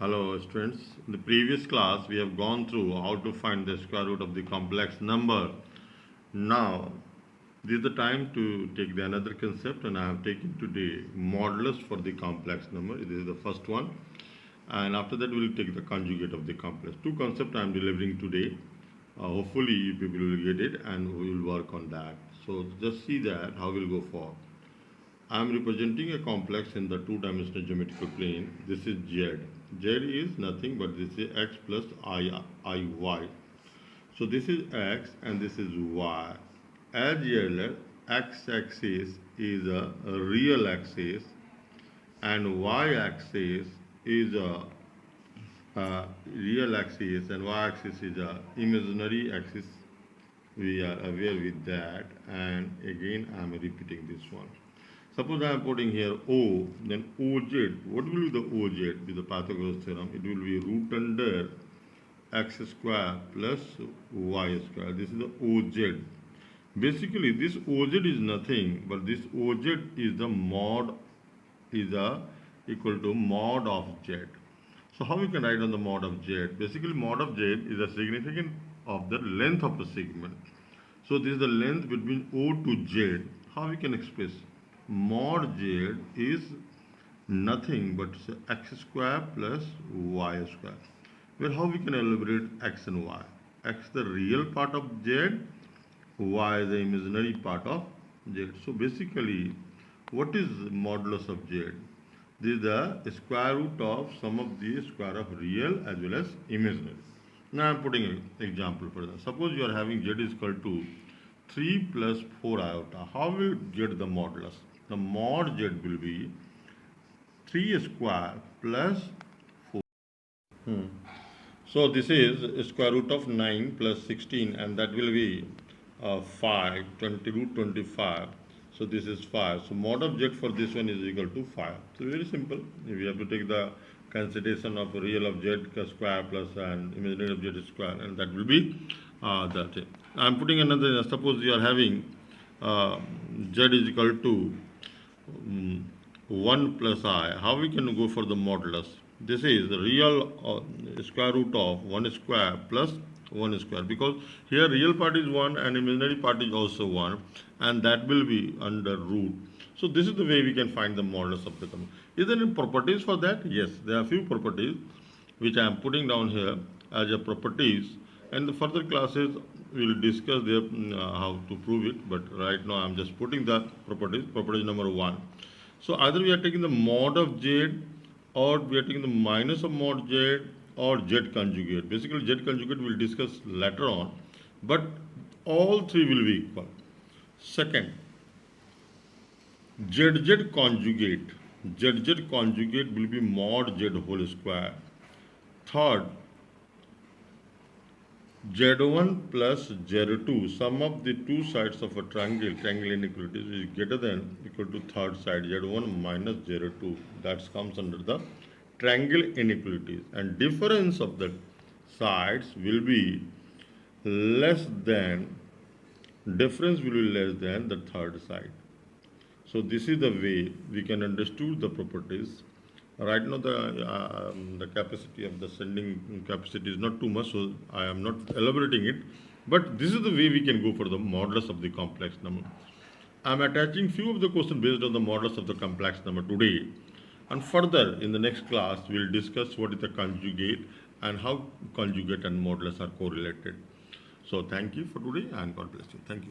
Hello students, in the previous class we have gone through how to find the square root of the complex number. Now this is the time to take the another concept, and I have taken today modulus for the complex number. This is the first one, and after that we will take the conjugate of the complex. Two concepts I am delivering today. Hopefully you people will get it and we will work on that. So just see that how we'll go for. I am representing a complex in the two-dimensional geometrical plane. This is Z. Z is nothing but this is x plus iy. So this is x and this is y. As usual, x-axis is a real axis and y-axis is a real axis and y-axis is a imaginary axis. We are aware with that, and again I am repeating this one. Suppose I am putting here O, then OZ. What will be the OZ with the Pythagoras theorem? It will be root under x square plus y square. This is the OZ. Basically, this OZ is nothing, but this OZ is the mod, equal to mod of Z. So how we can write on the mod of Z? Basically, mod of Z is the significance of the length of the segment. So this is the length between O to Z. How we can express? Mod Z is nothing but x square plus y square. Well, how we can elaborate x and y? X the real part of Z, y the imaginary part of Z. So basically, what is modulus of Z? This is the square root of sum of the square of real as well as imaginary. Now I am putting an example for that. Suppose you are having Z is equal to 3 plus 4 iota. How will you get the modulus? The mod Z will be 3 square plus 4. So this is square root of 9 plus 16, and that will be 5, 20 root 25. So this is 5. So mod of Z for this one is equal to 5. So very simple. We have to take the consideration of real of Z square plus and imaginary of Z square, and that will be that. I am putting another. Suppose you are having Z is equal to 1 plus I. How we can go for the modulus? This is the real square root of 1 square plus 1 square, because here real part is 1 and imaginary part is also 1, and that will be under root. So this is the way we can find the modulus of the complex. Is there any properties for that? Yes, there are few properties which I am putting down here as a properties, and the further classes we will discuss there how to prove it, but right now I am just putting the properties. Property number 1. So either we are taking the mod of Z, or we are taking the minus of mod Z, or Z conjugate. Basically Z conjugate we will discuss later on, but all three will be equal. Second, ZZ conjugate. ZZ conjugate will be mod Z whole square. Third, Z1 plus Z2, sum of the two sides of a triangle inequalities is greater than equal to third side, Z1 minus Z2. That comes under the triangle inequalities, and difference of the sides will be less than the third side. So this is the way we can understand the properties. Right now the capacity of the sending capacity is not too much, so I am not elaborating it, but this is the way we can go for the modulus of the complex number. I am attaching few of the questions based on the modulus of the complex number today, and further in the next class we will discuss what is the conjugate and how conjugate and modulus are correlated. So thank you for today, and God bless you. Thank you.